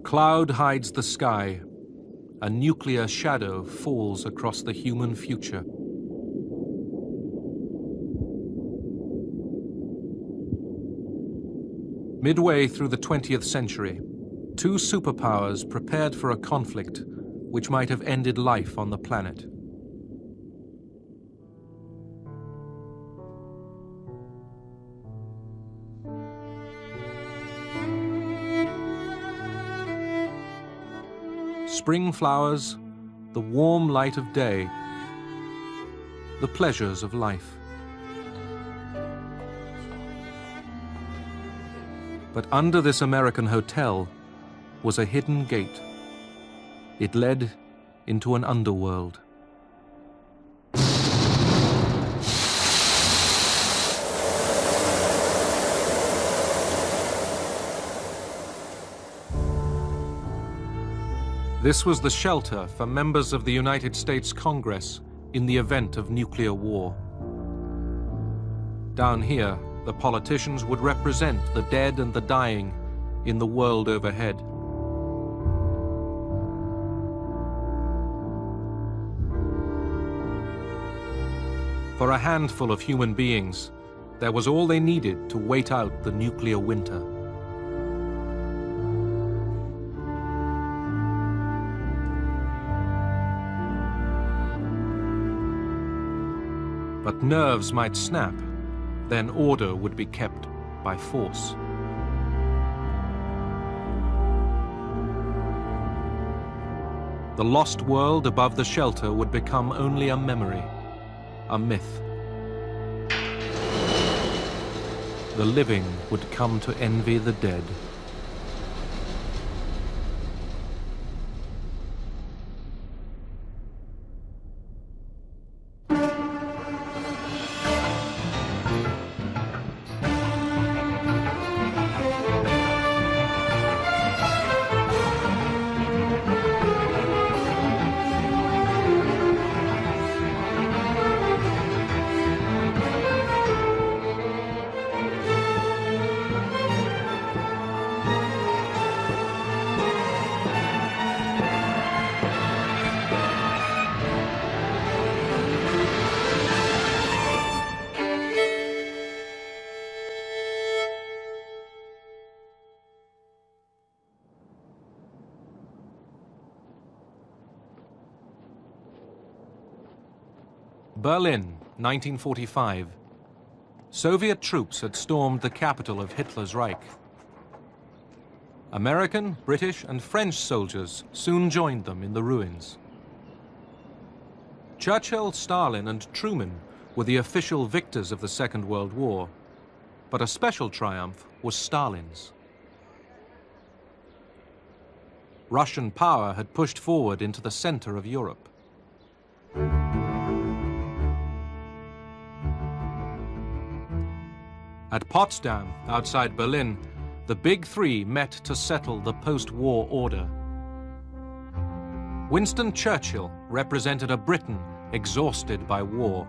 cloud hides the sky. A nuclear shadow falls across the human future. Midway through the 20th century, two superpowers prepared for a conflict which might have ended life on the planet. Spring flowers, the warm light of day, the pleasures of life. But under this American hotel was a hidden gate. It led into an underworld. This was the shelter for members of the United States Congress in the event of nuclear war. Down here, the politicians would represent the dead and the dying in the world overhead. For a handful of human beings, there was all they needed to wait out the nuclear winter. But nerves might snap, then order would be kept by force. The lost world above the shelter would become only a memory, a myth. The living would come to envy the dead. Berlin, 1945. Soviet troops had stormed the capital of Hitler's Reich. American, British, and French soldiers soon joined them in the ruins. Churchill, Stalin, and Truman were the official victors of the Second World War, but a special triumph was Stalin's. Russian power had pushed forward into the center of Europe. At Potsdam, outside Berlin, the Big Three met to settle the post-war order. Winston Churchill represented a Britain exhausted by war,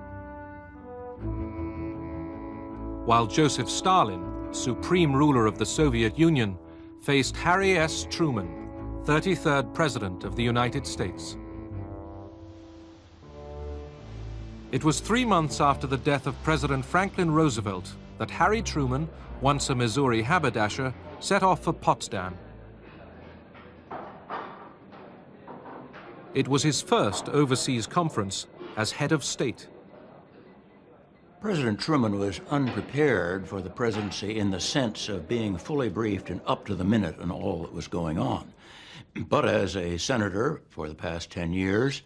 while Joseph Stalin, supreme ruler of the Soviet Union, faced Harry S. Truman, 33rd President of the United States. It was 3 months after the death of President Franklin Roosevelt that Harry Truman, once a Missouri haberdasher, set off for Potsdam. It was his first overseas conference as head of state. President Truman was unprepared for the presidency in the sense of being fully briefed and up to the minute on all that was going on. But as a senator for the past 10 years,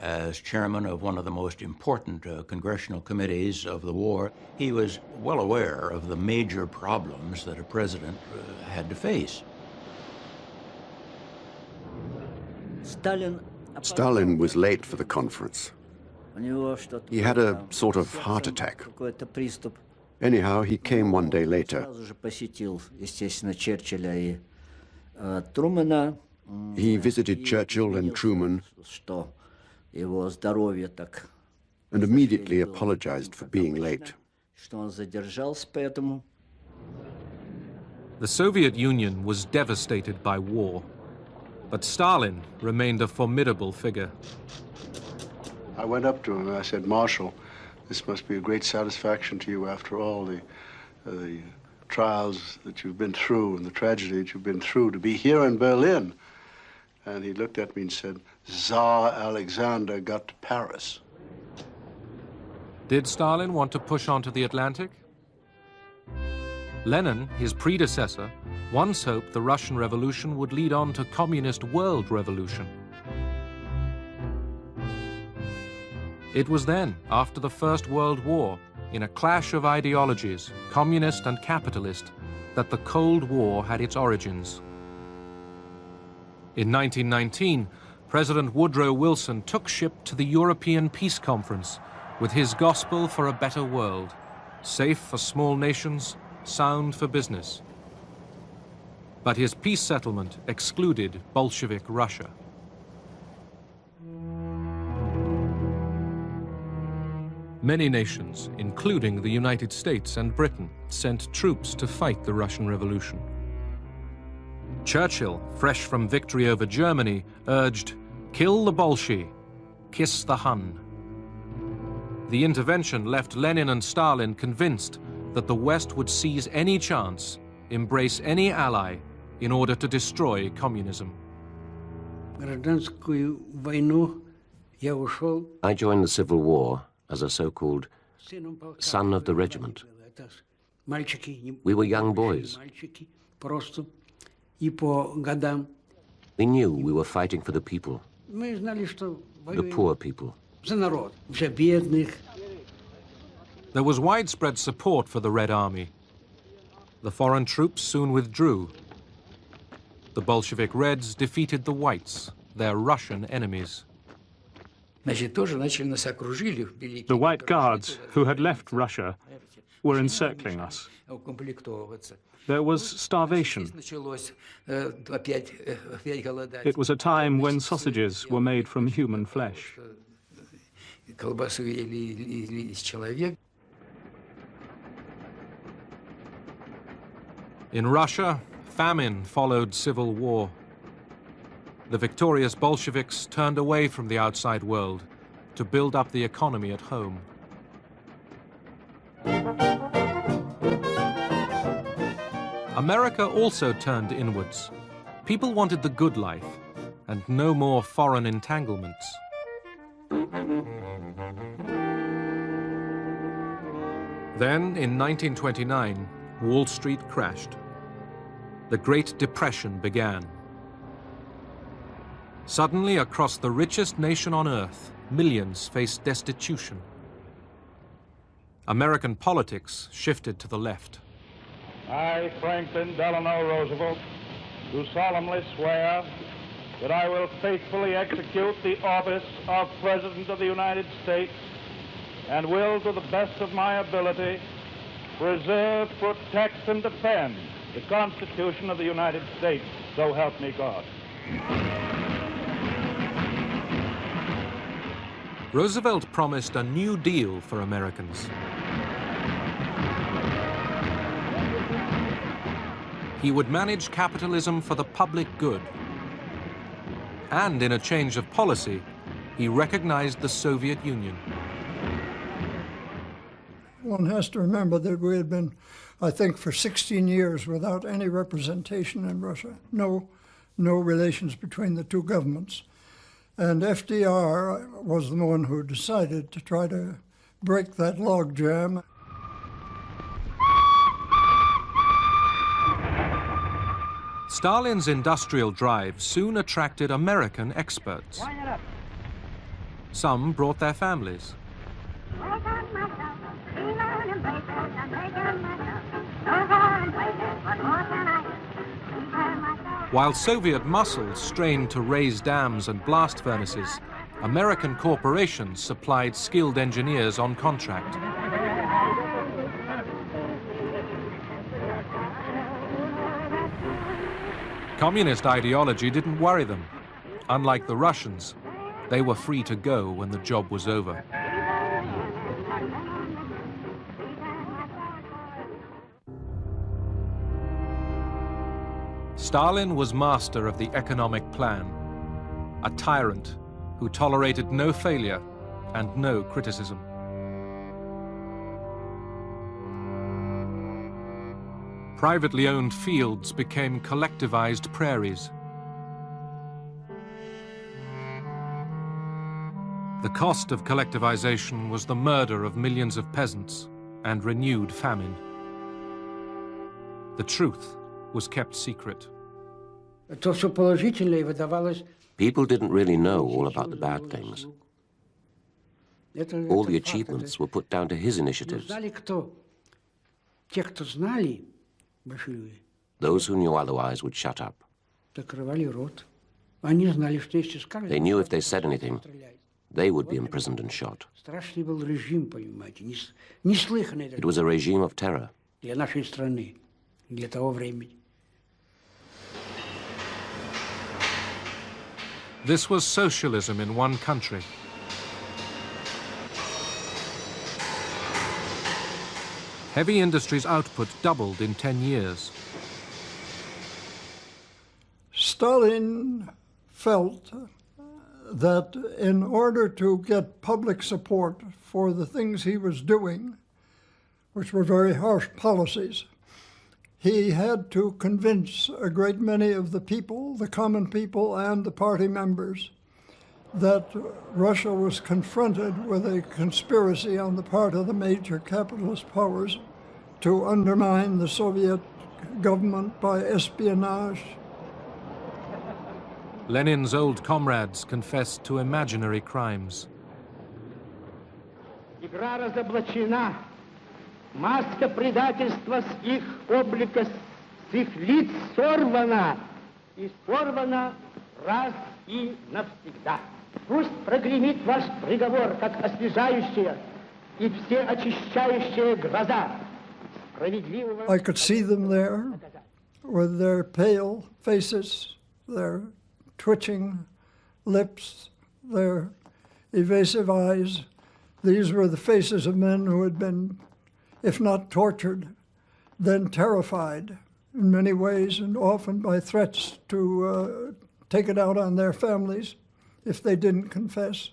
as chairman of one of the most important congressional committees of the war, he was well aware of the major problems that a president had to face. Stalin was late for the conference. He had a sort of heart attack. Anyhow, he came one day later. He visited Churchill and Truman and immediately apologized for being late. The Soviet Union was devastated by war, but Stalin remained a formidable figure. I went up to him and I said, "Marshal, this must be a great satisfaction to you after all the trials that you've been through and the tragedy that you've been through, to be here in Berlin." And he looked at me and said, "Tsar Alexander got to Paris." Did Stalin want to push on to the Atlantic? Lenin, his predecessor, once hoped the Russian Revolution would lead on to communist world revolution. It was then, after the First World War, in a clash of ideologies, communist and capitalist, that the Cold War had its origins. In 1919, President Woodrow Wilson took ship to the European Peace Conference with his gospel for a better world, safe for small nations, sound for business. But his peace settlement excluded Bolshevik Russia. Many nations, including the United States and Britain, sent troops to fight the Russian Revolution. Churchill, fresh from victory over Germany, urged, "Kill the Bolshevik, kiss the Hun." The intervention left Lenin and Stalin convinced that the West would seize any chance, embrace any ally, in order to destroy communism. I joined the Civil War as a so-called son of the regiment. We were young boys. We knew we were fighting for the people, the poor people. There was widespread support for the Red Army. The foreign troops soon withdrew. The Bolshevik Reds defeated the Whites, their Russian enemies. The White Guards, who had left Russia, were encircling us. There was starvation. It was a time when sausages were made from human flesh. In Russia, famine followed civil war. The victorious Bolsheviks turned away from the outside world to build up the economy at home. America also turned inwards. People wanted the good life and no more foreign entanglements. Then, in 1929, Wall Street crashed. The Great Depression began. Suddenly, across the richest nation on earth, millions faced destitution. American politics shifted to the left. I, Franklin Delano Roosevelt, do solemnly swear that I will faithfully execute the office of President of the United States and will, to the best of my ability, preserve, protect, and defend the Constitution of the United States, so help me God. Roosevelt promised a New Deal for Americans. He would manage capitalism for the public good. And in a change of policy, he recognized the Soviet Union. One has to remember that we had been, I think, for 16 years without any representation in Russia. No relations between the two governments. And FDR was the one who decided to try to break that logjam. Stalin's industrial drive soon attracted American experts. Some brought their families. While Soviet muscles strained to raise dams and blast furnaces, American corporations supplied skilled engineers on contract. Communist ideology didn't worry them. Unlike the Russians, they were free to go when the job was over. Stalin was master of the economic plan, a tyrant who tolerated no failure and no criticism. Privately owned fields became collectivized prairies. The cost of collectivization was the murder of millions of peasants and renewed famine. The truth was kept secret. People didn't really know all about the bad things. All the achievements were put down to his initiatives. Those who knew otherwise would shut up. They knew if they said anything, they would be imprisoned and shot. It was a regime of terror. This was socialism in one country. Heavy industry's output doubled in 10 years. Stalin felt that in order to get public support for the things he was doing, which were very harsh policies, he had to convince a great many of the people, the common people and the party members, that Russia was confronted with a conspiracy on the part of the major capitalist powers to undermine the Soviet government by espionage. Lenin's old comrades confessed to imaginary crimes. Игра разоблачена. Маска предательства с их облика, с их лиц сорвана. И сорвана раз и навсегда. Пусть прогремит ваш приговор, как освежающая и всеочищающая гроза. I could see them there with their pale faces, their twitching lips, their evasive eyes. These were the faces of men who had been, if not tortured, then terrified in many ways, and often by threats to take it out on their families if they didn't confess.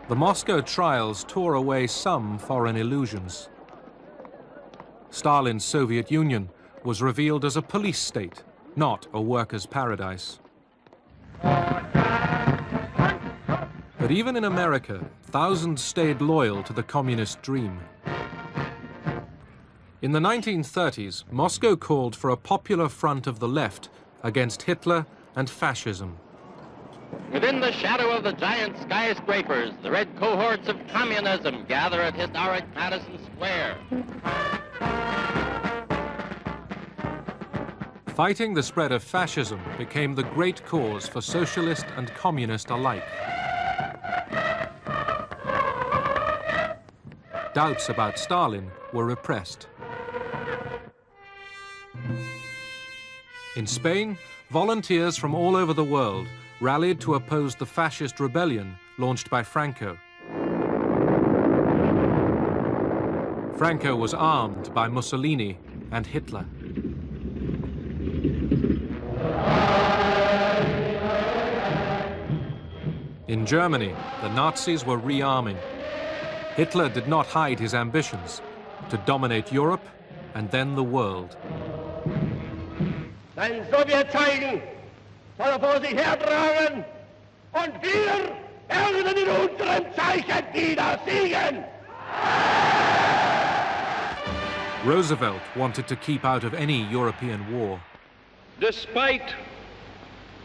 The Moscow trials tore away some foreign illusions. Stalin's Soviet Union was revealed as a police state, not a workers' paradise. But even in America, thousands stayed loyal to the communist dream. In the 1930s, Moscow called for a popular front of the left against Hitler and fascism. Within the shadow of the giant skyscrapers, the red cohorts of communism gather at historic Madison Square. Fighting the spread of fascism became the great cause for socialist and communist alike. Doubts about Stalin were repressed. In Spain, volunteers from all over the world rallied to oppose the fascist rebellion launched by Franco. Franco was armed by Mussolini and Hitler. In Germany, the Nazis were rearming. Hitler did not hide his ambitions to dominate Europe and then the world. Ein Sowjetzeichen soll vor sich hertragen und wir werden in unserem Zeichen wieder siegen! Roosevelt wanted to keep out of any European war. Despite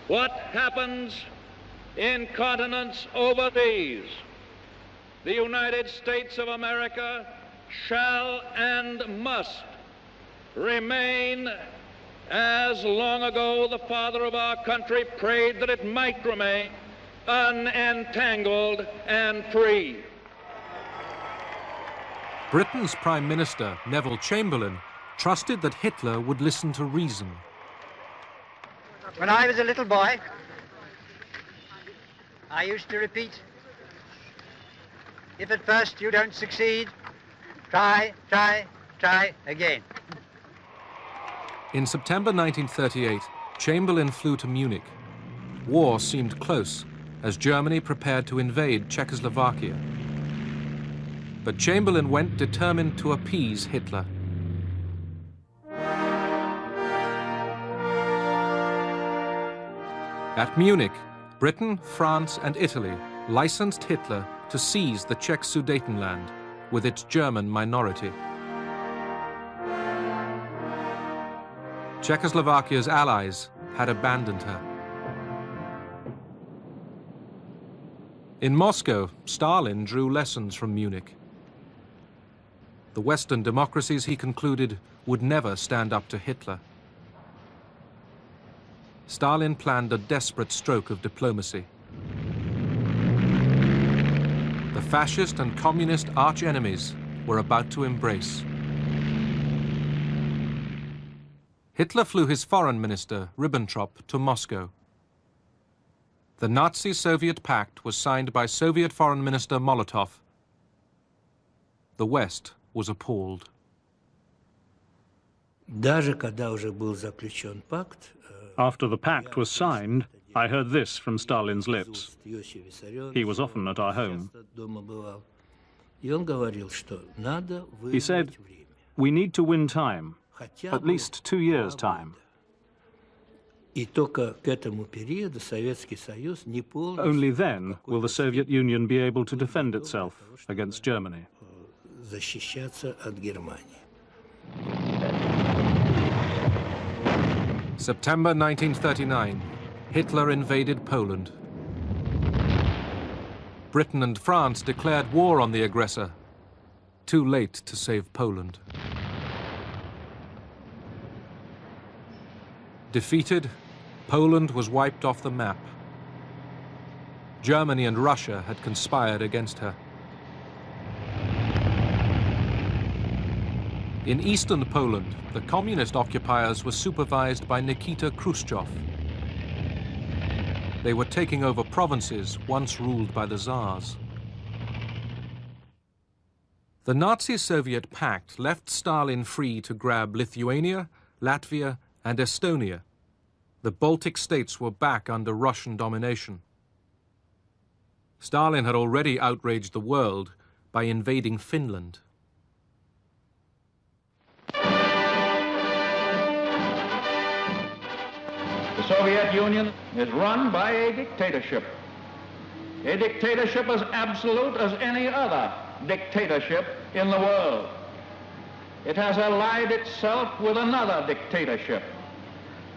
what happens in continents overseas, the United States of America shall and must remain as long ago the father of our country prayed that it might remain, unentangled and free. Britain's Prime Minister, Neville Chamberlain, trusted that Hitler would listen to reason. When I was a little boy, I used to repeat, if at first you don't succeed, try, try, try again. In September 1938, Chamberlain flew to Munich. War seemed close as Germany prepared to invade Czechoslovakia. But Chamberlain went determined to appease Hitler. At Munich, Britain, France, and Italy licensed Hitler to seize the Czech Sudetenland with its German minority. Czechoslovakia's allies had abandoned her. In Moscow, Stalin drew lessons from Munich. The Western democracies, he concluded, would never stand up to Hitler. Stalin planned a desperate stroke of diplomacy. The fascist and communist arch-enemies were about to embrace. Hitler flew his foreign minister, Ribbentrop, to Moscow. The Nazi-Soviet pact was signed by Soviet Foreign Minister Molotov. The West was appalled. After the pact was signed, I heard this from Stalin's lips. He was often at our home. He said, "We need to win time, at least 2 years' time." Only then will the Soviet Union be able to defend itself against Germany. September 1939, Hitler invaded Poland. Britain and France declared war on the aggressor. Too late to save Poland. Defeated, Poland was wiped off the map. Germany and Russia had conspired against her. In eastern Poland, the communist occupiers were supervised by Nikita Khrushchev. They were taking over provinces once ruled by the Tsars. The Nazi-Soviet pact left Stalin free to grab Lithuania, Latvia, and Estonia. The Baltic states were back under Russian domination. Stalin had already outraged the world by invading Finland. The Soviet Union is run by a dictatorship as absolute as any other dictatorship in the world. It has allied itself with another dictatorship,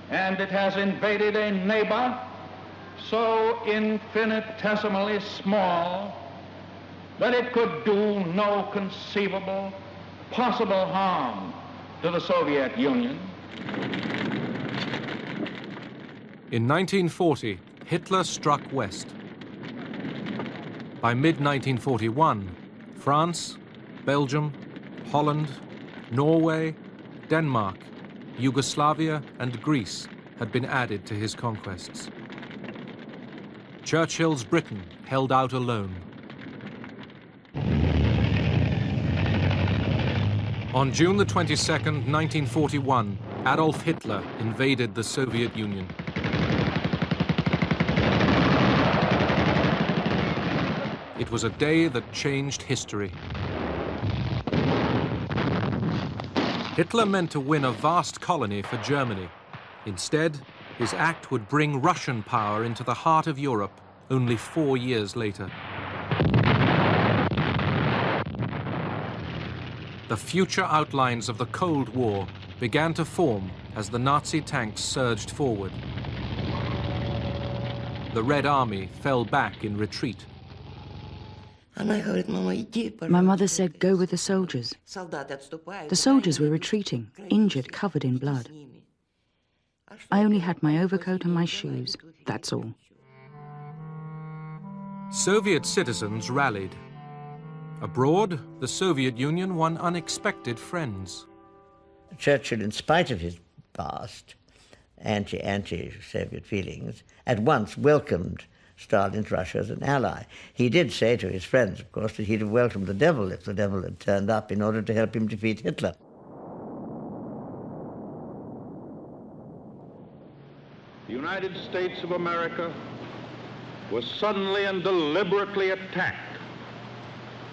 and it has invaded a neighbor so infinitesimally small that it could do no conceivable possible harm to the Soviet Union. In 1940, Hitler struck west. By mid-1941, France, Belgium, Holland, Norway, Denmark, Yugoslavia, and Greece had been added to his conquests. Churchill's Britain held out alone. On June the 22nd, 1941, Adolf Hitler invaded the Soviet Union. It was a day that changed history. Hitler meant to win a vast colony for Germany. Instead, his act would bring Russian power into the heart of Europe only 4 years later. The future outlines of the Cold War began to form as the Nazi tanks surged forward. The Red Army fell back in retreat. My mother said, "Go with the soldiers." The soldiers were retreating, injured, covered in blood. I only had my overcoat and my shoes, that's all. Soviet citizens rallied. Abroad, the Soviet Union won unexpected friends. Churchill, in spite of his past anti-Soviet feelings, at once welcomed Stalin's Russia as an ally. He did say to his friends, of course, that he'd have welcomed the devil if the devil had turned up in order to help him defeat Hitler. United States of America was suddenly and deliberately attacked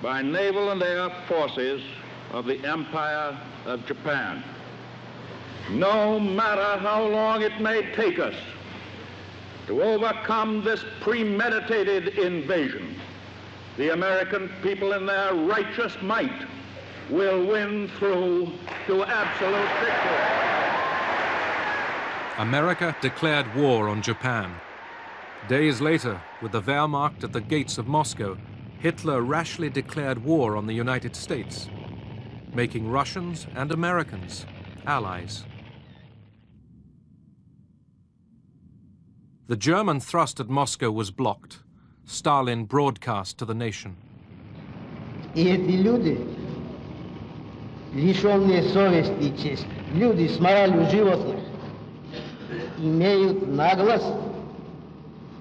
by naval and air forces of the Empire of Japan. No matter how long it may take us to overcome this premeditated invasion, the American people in their righteous might will win through to absolute victory. America declared war on Japan. Days later, with the Wehrmacht at the gates of Moscow, Hitler rashly declared war on the United States, making Russians and Americans allies. The German thrust at Moscow was blocked. Stalin broadcast to the nation. И эти люди, лишенные совести и чести, люди с моралью животных, имеют наглость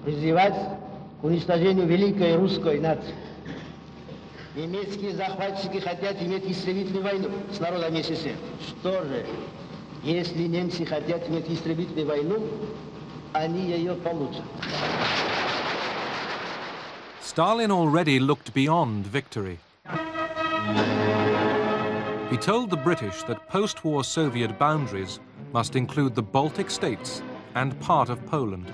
призывать к уничтожению великой русской нации. Немецкие захватчики хотят иметь истребительную войну с народом СССР. Что же, если немцы хотят иметь истребительную войну, они ее получат. Stalin already looked beyond victory. He told the British that post-war Soviet boundaries must include the Baltic states and part of Poland.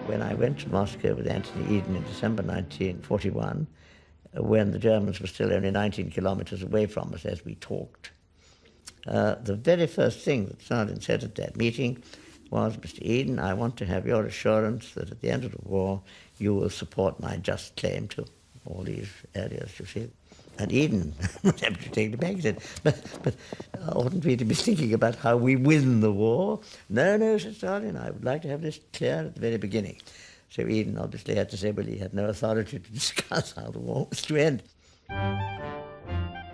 When I went to Moscow with Anthony Eden in December 1941, when the Germans were still only 19 kilometers away from us as we talked, the very first thing that Stalin said at that meeting was, Mr. Eden, I want to have your assurance that at the end of the war you will support my just claim to all these areas, you see. And Eden was happy to take it back. He said, but oughtn't we to be thinking about how we win the war? No, no, said Stalin, I would like to have this clear at the very beginning. So Eden obviously had to say, well, he had no authority to discuss how the war was to end.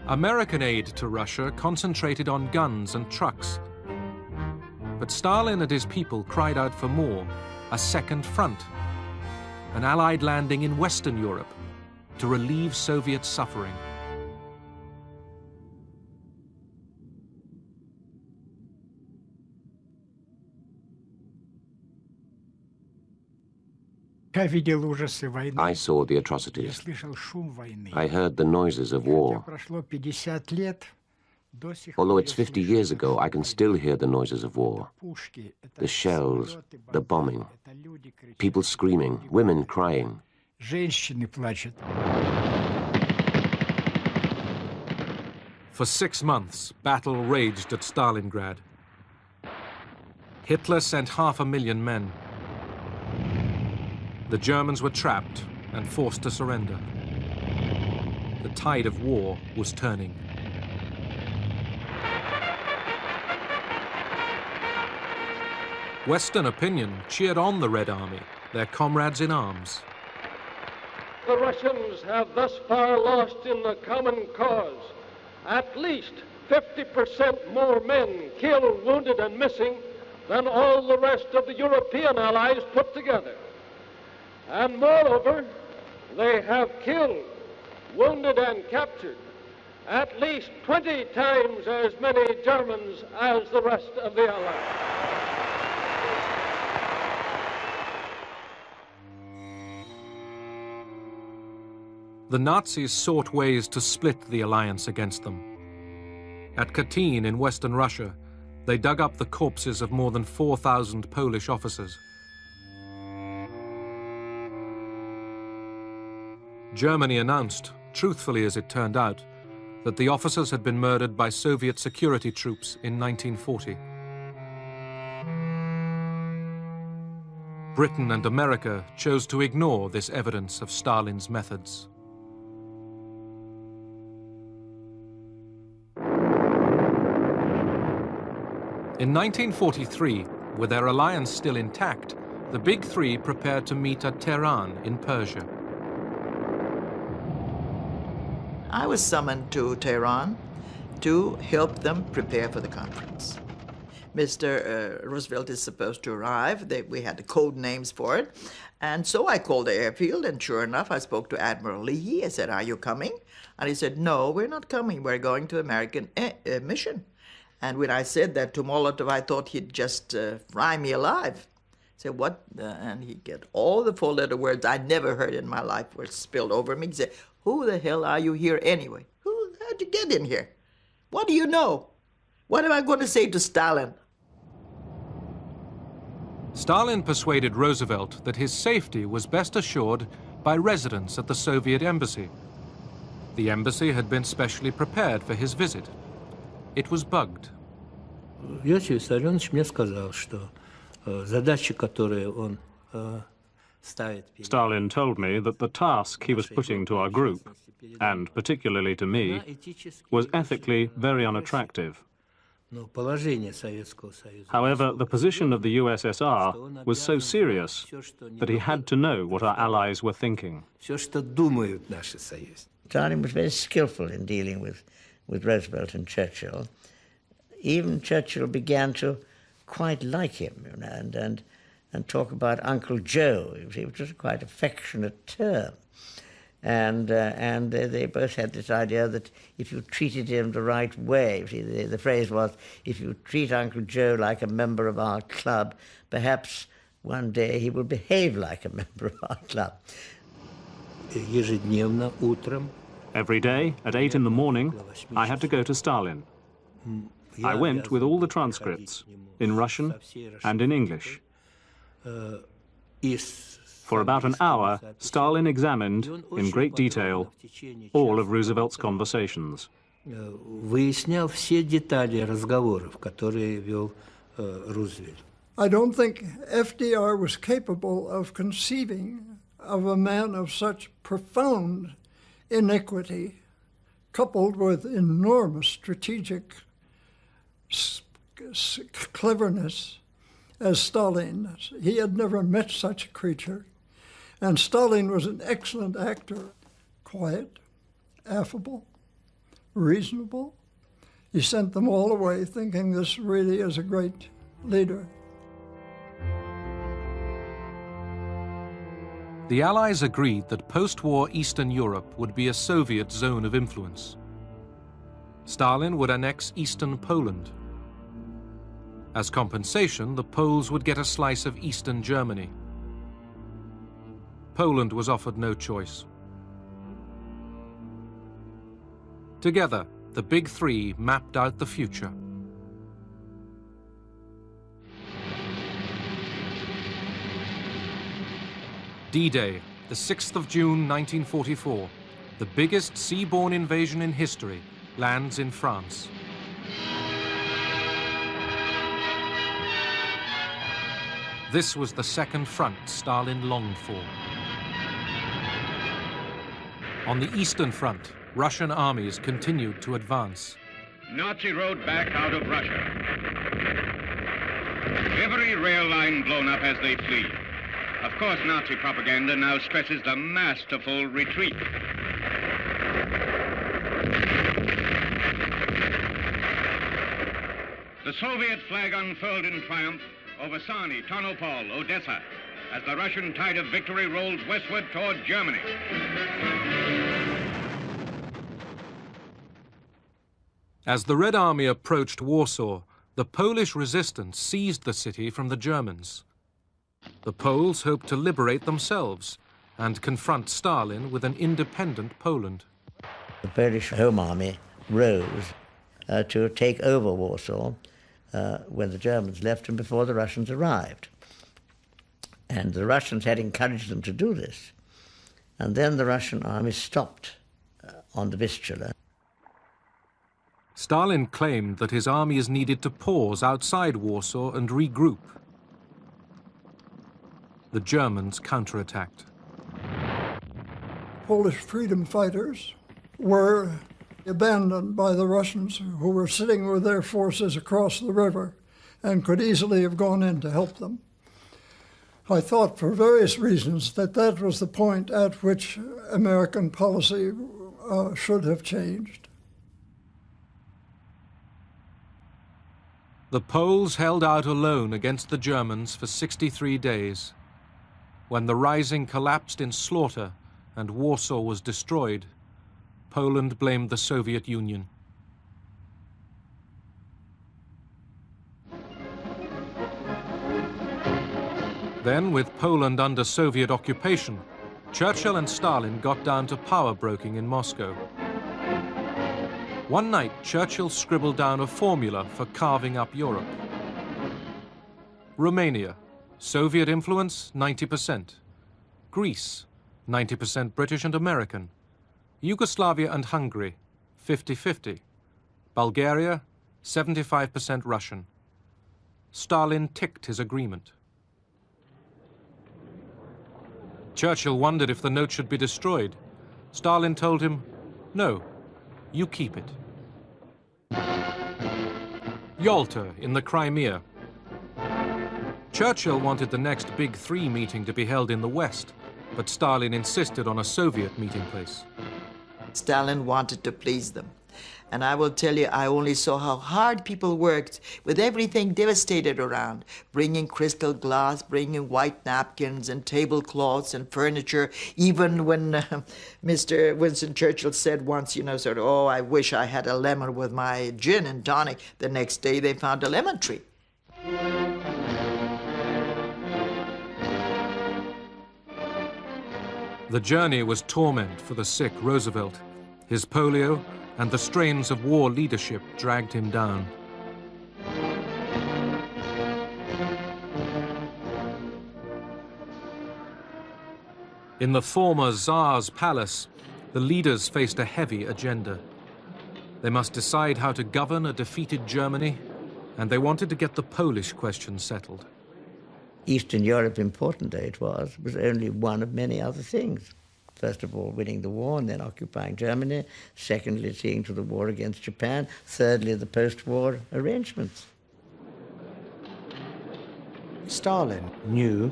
American aid to Russia concentrated on guns and trucks. But Stalin and his people cried out for more, a second front, an Allied landing in Western Europe to relieve Soviet suffering. I saw the atrocities. I heard the noises of war. Although it's 50 years ago, I can still hear the noises of war. The shells, the bombing, people screaming, women crying. For 6 months, battle raged at Stalingrad. Hitler sent 500,000 men. The Germans were trapped and forced to surrender. The tide of war was turning. Western opinion cheered on the Red Army, their comrades in arms. The Russians have thus far lost in the common cause at least 50% more men killed, wounded, and missing than all the rest of the European allies put together. And moreover, they have killed, wounded, and captured at least 20 times as many Germans as the rest of the allies. The Nazis sought ways to split the alliance against them. At Katyn in Western Russia, they dug up the corpses of more than 4,000 Polish officers. Germany announced, truthfully as it turned out, that the officers had been murdered by Soviet security troops in 1940. Britain and America chose to ignore this evidence of Stalin's methods. In 1943, with their alliance still intact, the Big Three prepared to meet at Tehran in Persia. I was summoned to Tehran to help them prepare for the conference. Mr. Roosevelt is supposed to arrive. We had the code names for it. And so I called the airfield, and sure enough, I spoke to Admiral Leahy. I said, "Are you coming?" And he said, "No, we're not coming. We're going to American mission." And when I said that to Molotov, I thought he'd just fry me alive. Say, what? And he'd get all the four-letter words I never heard in my life were spilled over me. He'd say, who the hell are you here anyway? How'd you get in here? What do you know? What am I going to say to Stalin? Stalin persuaded Roosevelt that his safety was best assured by residence at the Soviet embassy. The embassy had been specially prepared for his visit. It was bugged. Иосиф Виссарионович мне сказал, что задачи, которые он ставит. Stalin told me that the task he was putting to our group, and particularly to me, was ethically very unattractive. However, the position of the USSR was so serious that he had to know what our allies were thinking. Stalin was very skillful in dealing with Roosevelt and Churchill. Even Churchill began to quite like him, you know, and talk about Uncle Joe, which was a quite affectionate term. And they both had this idea that if you treated him the right way, the phrase was, if you treat Uncle Joe like a member of our club, perhaps one day he will behave like a member of our club. Ежедневно утром. Every day, at 8 in the morning, I had to go to Stalin. I went with all the transcripts, in Russian and in English. For about an hour, Stalin examined, in great detail, all of Roosevelt's conversations. Выяснял все детали разговоров, которые вел Рузвельт. I don't think FDR was capable of conceiving of a man of such profound iniquity, coupled with enormous strategic cleverness, as Stalin. He had never met such a creature. And Stalin was an excellent actor, quiet, affable, reasonable. He sent them all away thinking this really is a great leader. The Allies agreed that post-war Eastern Europe would be a Soviet zone of influence. Stalin would annex Eastern Poland. As compensation, the Poles would get a slice of Eastern Germany. Poland was offered no choice. Together, the Big Three mapped out the future. D-Day, the 6th of June 1944, the biggest seaborne invasion in history, lands in France. This was the second front Stalin longed for. On the Eastern Front, Russian armies continued to advance. Nazi rode back out of Russia. Every rail line blown up as they flee. Of course, Nazi propaganda now stresses the masterful retreat. The Soviet flag unfurled in triumph over Sani, Tarnopol, Odessa, as the Russian tide of victory rolls westward toward Germany. As the Red Army approached Warsaw, the Polish resistance seized the city from the Germans. The Poles hoped to liberate themselves and confront Stalin with an independent Poland. The Polish Home Army rose to take over Warsaw when the Germans left and before the Russians arrived. And the Russians had encouraged them to do this. And then the Russian army stopped on the Vistula. Stalin claimed that his armies needed to pause outside Warsaw and regroup. The Germans counterattacked. Polish freedom fighters were abandoned by the Russians, who were sitting with their forces across the river and could easily have gone in to help them. I thought for various reasons that that was the point at which American policy should have changed. The Poles held out alone against the Germans for 63 days. When the Rising collapsed in slaughter and Warsaw was destroyed, Poland blamed the Soviet Union. Then, with Poland under Soviet occupation, Churchill and Stalin got down to power broking in Moscow. One night, Churchill scribbled down a formula for carving up Europe. Romania, Soviet influence 90%. Greece, 90% British and American. Yugoslavia and Hungary, 50-50. Bulgaria, 75% Russian. Stalin ticked his agreement. Churchill wondered if the note should be destroyed. Stalin told him, "No, you keep it." Yalta in the Crimea. Churchill wanted the next Big Three meeting to be held in the West, but Stalin insisted on a Soviet meeting place. Stalin wanted to please them. And I will tell you, I only saw how hard people worked with everything devastated around, bringing crystal glass, bringing white napkins and tablecloths and furniture. Even when Mr. Winston Churchill said once, you know, sort of, "Oh, I wish I had a lemon with my gin and tonic," the next day they found a lemon tree. The journey was torment for the sick Roosevelt. His polio and the strains of war leadership dragged him down. In the former Tsar's palace, the leaders faced a heavy agenda. They must decide how to govern a defeated Germany, and they wanted to get the Polish question settled. Eastern Europe, important though it was only one of many other things. First of all, winning the war and then occupying Germany. Secondly, seeing to the war against Japan. Thirdly, the post-war arrangements. Stalin knew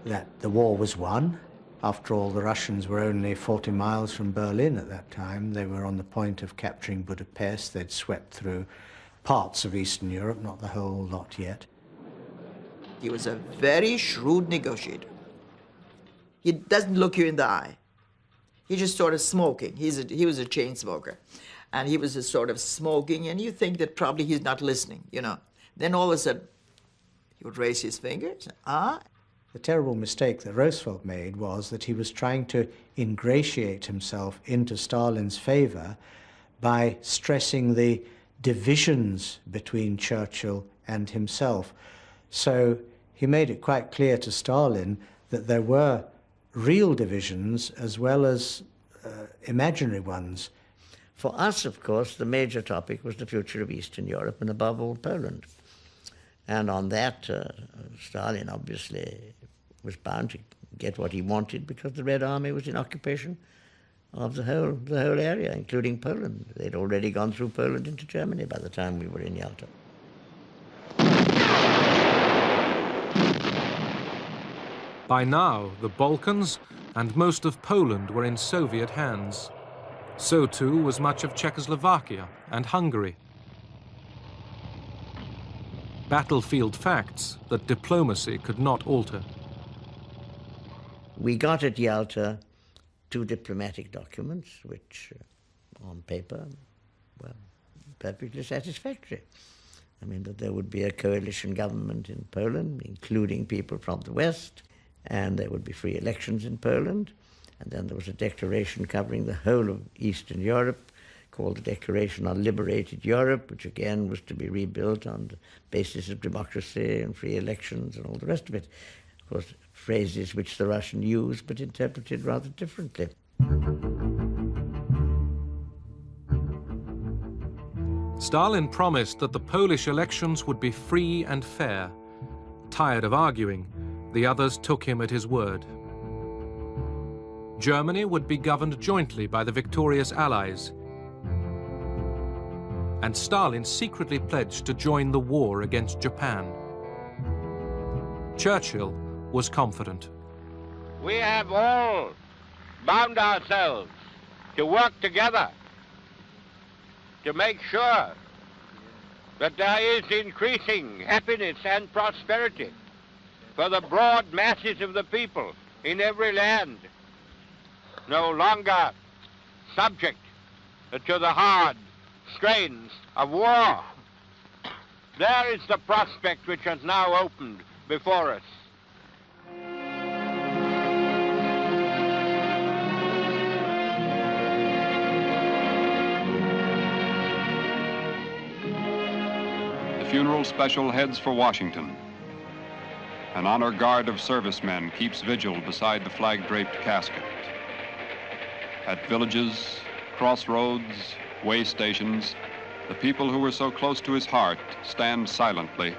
that the war was won. After all, the Russians were only 40 miles from Berlin at that time. They were on the point of capturing Budapest. They'd swept through parts of Eastern Europe, not the whole lot yet. He was a very shrewd negotiator. He doesn't look you in the eye. He just sort of smoking. He was a chain smoker. And he was just sort of smoking, and you think that probably he's not listening, you know. Then all of a sudden, he would raise his fingers. The terrible mistake that Roosevelt made was that he was trying to ingratiate himself into Stalin's favor by stressing the divisions between Churchill and himself. So he made it quite clear to Stalin that there were real divisions as well as imaginary ones. For us, of course, the major topic was the future of Eastern Europe and above all Poland. And on that, Stalin obviously was bound to get what he wanted because the Red Army was in occupation of the whole area, including Poland. They'd already gone through Poland into Germany by the time we were in Yalta. By now, the Balkans and most of Poland were in Soviet hands. So too was much of Czechoslovakia and Hungary. Battlefield facts that diplomacy could not alter. We got at Yalta 2 diplomatic documents, which on paper were perfectly satisfactory. I mean, that there would be a coalition government in Poland, including people from the West, and there would be free elections in Poland. And then there was a declaration covering the whole of Eastern Europe called the Declaration on Liberated Europe, which again was to be rebuilt on the basis of democracy and free elections and all the rest of it. Of course, phrases which the Russian used but interpreted rather differently. Stalin promised that the Polish elections would be free and fair. Tired of arguing, the others took him at his word. Germany would be governed jointly by the victorious Allies, and Stalin secretly pledged to join the war against Japan. Churchill was confident. We have all bound ourselves to work together to make sure that there is increasing happiness and prosperity for the broad masses of the people in every land, no longer subject to the hard strains of war. There is the prospect which has now opened before us. funeral special heads for Washington. An honor guard of servicemen keeps vigil beside the flag-draped casket. At villages, crossroads, way stations, the people who were so close to his heart stand silently,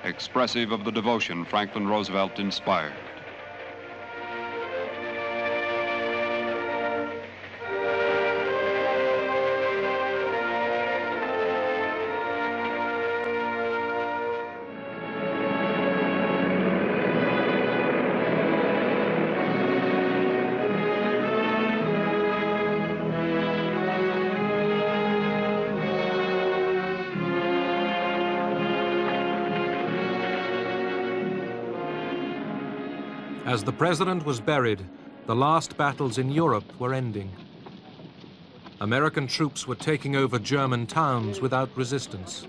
expressive of the devotion Franklin Roosevelt inspired. As the president was buried, the last battles in Europe were ending. American troops were taking over German towns without resistance.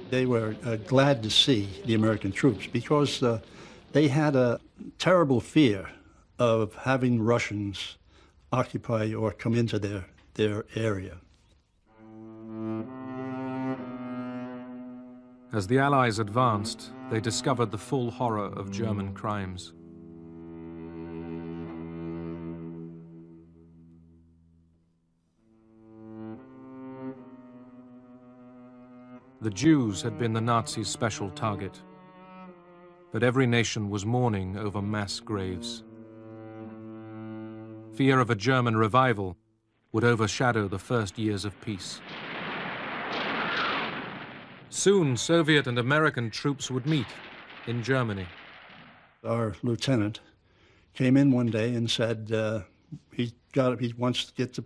They were glad to see the American troops because they had a terrible fear of having Russians occupy or come into their area. As the Allies advanced, they discovered the full horror of German crimes. The Jews had been the Nazis' special target, but every nation was mourning over mass graves. Fear of a German revival would overshadow the first years of peace. Soon, Soviet and American troops would meet in Germany. Our lieutenant came in one day and said he wants to get the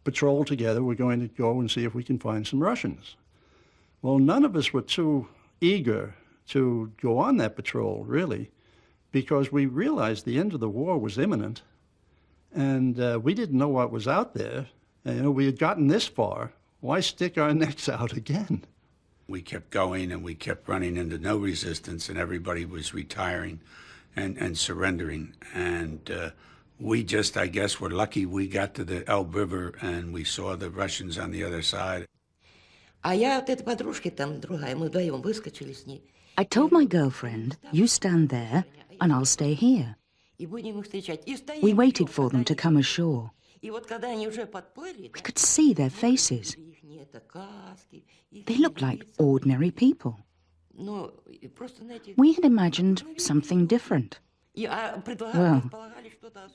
patrol together. We're going to go and see if we can find some Russians. Well, none of us were too eager to go on that patrol, really, because we realized the end of the war was imminent, and we didn't know what was out there. And, you know, we had gotten this far. Why stick our necks out again? We kept going, and we kept running into no resistance, and everybody was retiring and surrendering. And we just, I guess, were lucky we got to the Elbe River, and we saw the Russians on the other side. I told my girlfriend, you stand there, and I'll stay here. We waited for them to come ashore. We could see their faces. They looked like ordinary people. We had imagined something different. Well,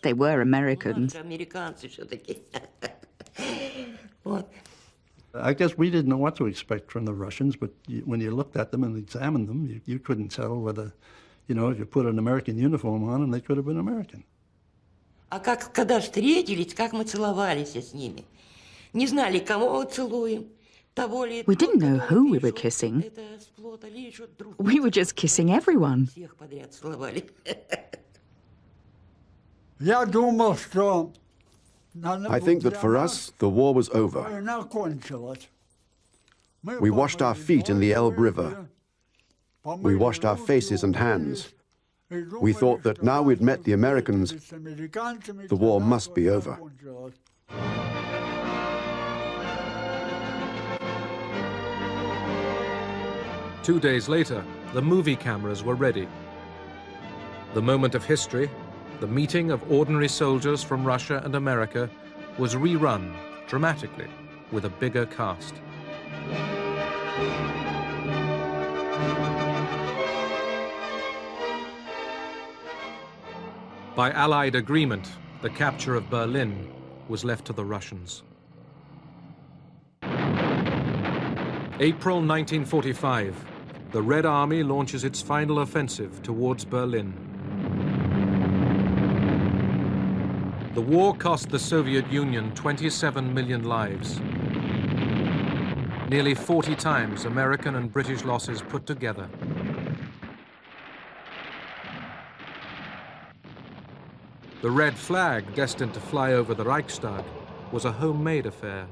they were Americans. I guess we didn't know what to expect from the Russians, but when you looked at them and examined them, you couldn't tell whether, you know, if you put an American uniform on them, they could have been American. Когда встретились, как мы целовались с ними. Не знали, кого целуем. We didn't know who we were kissing. We were just kissing everyone. I think that for us, the war was over. We washed our feet in the Elbe River. We washed our faces and hands. We thought that now we'd met the Americans, the war must be over. Two days later, the movie cameras were ready. The moment of history, the meeting of ordinary soldiers from Russia and America, was rerun dramatically with a bigger cast. By Allied agreement, the capture of Berlin was left to the Russians. April 1945, the Red Army launches its final offensive towards Berlin. The war cost the Soviet Union 27 million lives, nearly 40 times American and British losses put together. The red flag, destined to fly over the Reichstag, was a homemade affair.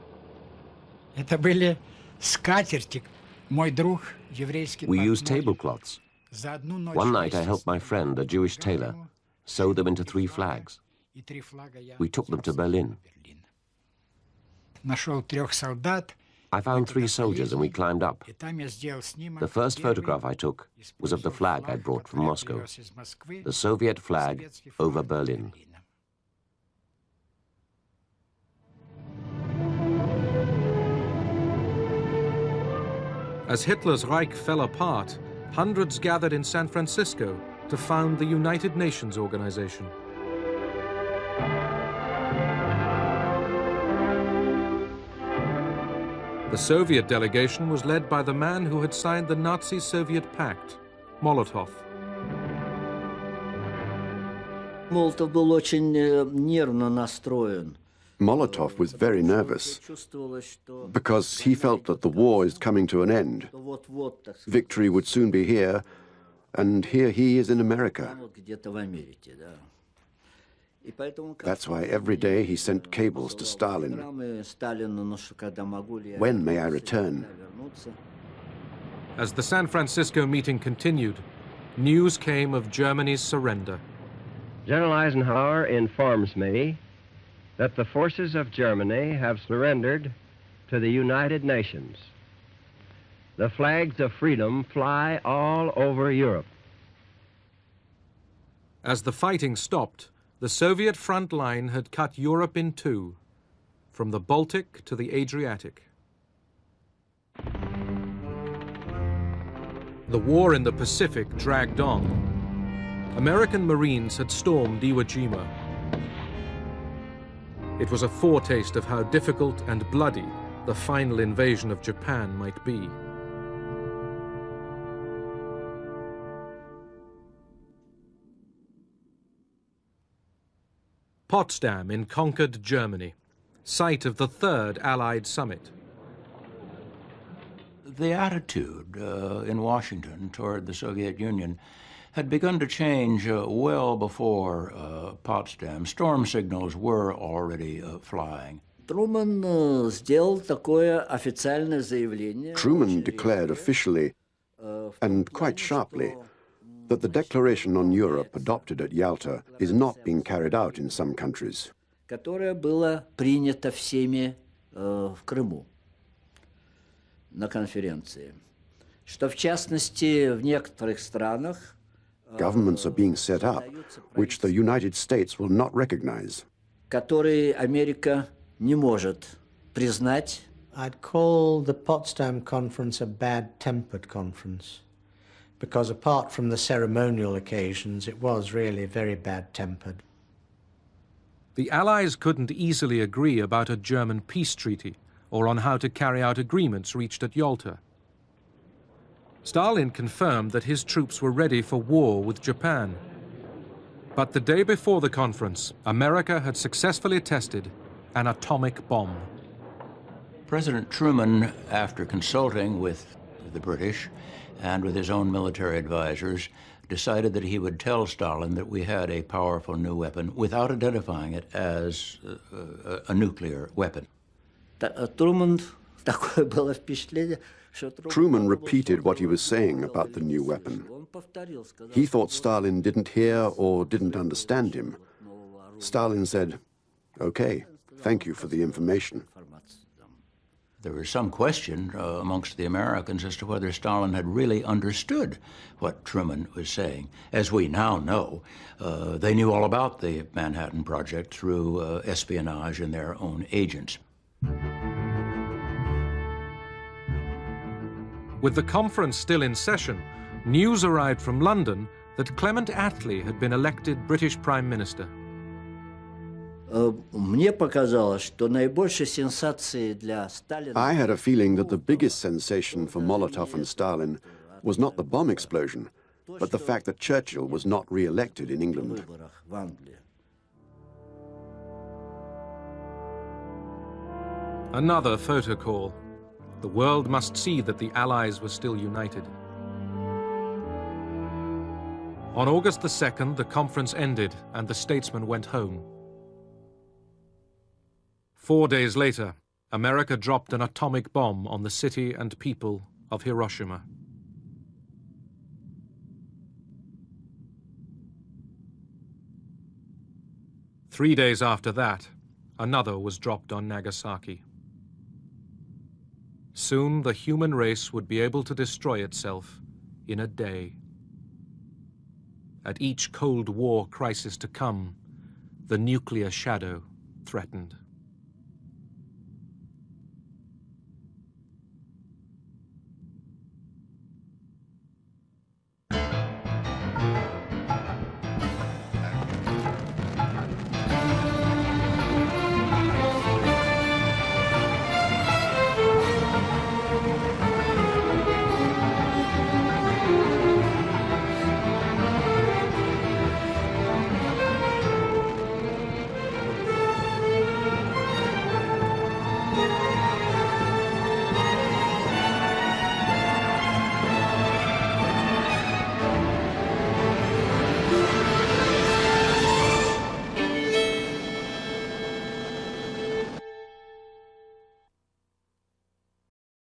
We used tablecloths. One night I helped my friend, a Jewish tailor, sew them into 3 flags. We took them to Berlin. I found 3 soldiers and we climbed up. The first photograph I took was of the flag I brought from Moscow, the Soviet flag over Berlin. As Hitler's Reich fell apart, hundreds gathered in San Francisco to found the United Nations organization. The Soviet delegation was led by the man who had signed the Nazi-Soviet pact, Molotov. Молотов был очень нервно настроен. Molotov was very nervous because he felt that the war is coming to an end. Victory would soon be here, and here he is in America. That's why every day he sent cables to Stalin. When may I return? As the San Francisco meeting continued, news came of Germany's surrender. General Eisenhower informs me that the forces of Germany have surrendered to the United Nations. The flags of freedom fly all over Europe. As the fighting stopped, the Soviet front line had cut Europe in two, from the Baltic to the Adriatic. The war in the Pacific dragged on. American Marines had stormed Iwo Jima. It was a foretaste of how difficult and bloody the final invasion of Japan might be. Potsdam in conquered Germany, site of the third Allied summit. The attitude in Washington toward the Soviet Union had begun to change well before Potsdam. Storm signals were already flying. Truman declared officially and quite sharply that the declaration on Europe adopted at Yalta is not being carried out in some countries. Которое было принято всеми в Крыму на конференции. Что в частности в некоторых странах Governments are being set up which the United States will not recognize. Которые Америка не может признать. I'd call the Potsdam Conference a bad-tempered conference, because apart from the ceremonial occasions, it was really very bad-tempered. The Allies couldn't easily agree about a German peace treaty or on how to carry out agreements reached at Yalta. Stalin confirmed that his troops were ready for war with Japan. But the day before the conference, America had successfully tested an atomic bomb. President Truman, after consulting with the British and with his own military advisors, decided that he would tell Stalin that we had a powerful new weapon without identifying it as a nuclear weapon. Truman repeated what he was saying about the new weapon. He thought Stalin didn't hear or didn't understand him. Stalin said, "Okay, thank you for the information." There was some question amongst the Americans as to whether Stalin had really understood what Truman was saying. As we now know, they knew all about the Manhattan Project through espionage and their own agents. With the conference still in session, news arrived from London that Clement Attlee had been elected British Prime Minister. Мне показалось, что наибольшей сенсацией для Сталина... I had a feeling that the biggest sensation for Molotov and Stalin was not the bomb explosion, but the fact that Churchill was not re-elected in England. Another photo call. The world must see that the Allies were still united. On August the 2nd, the conference ended and the statesmen went home. 4 days later, America dropped an atomic bomb on the city and people of Hiroshima. Three days after that, another was dropped on Nagasaki. Soon the human race would be able to destroy itself in a day. At each Cold War crisis to come, the nuclear shadow threatened.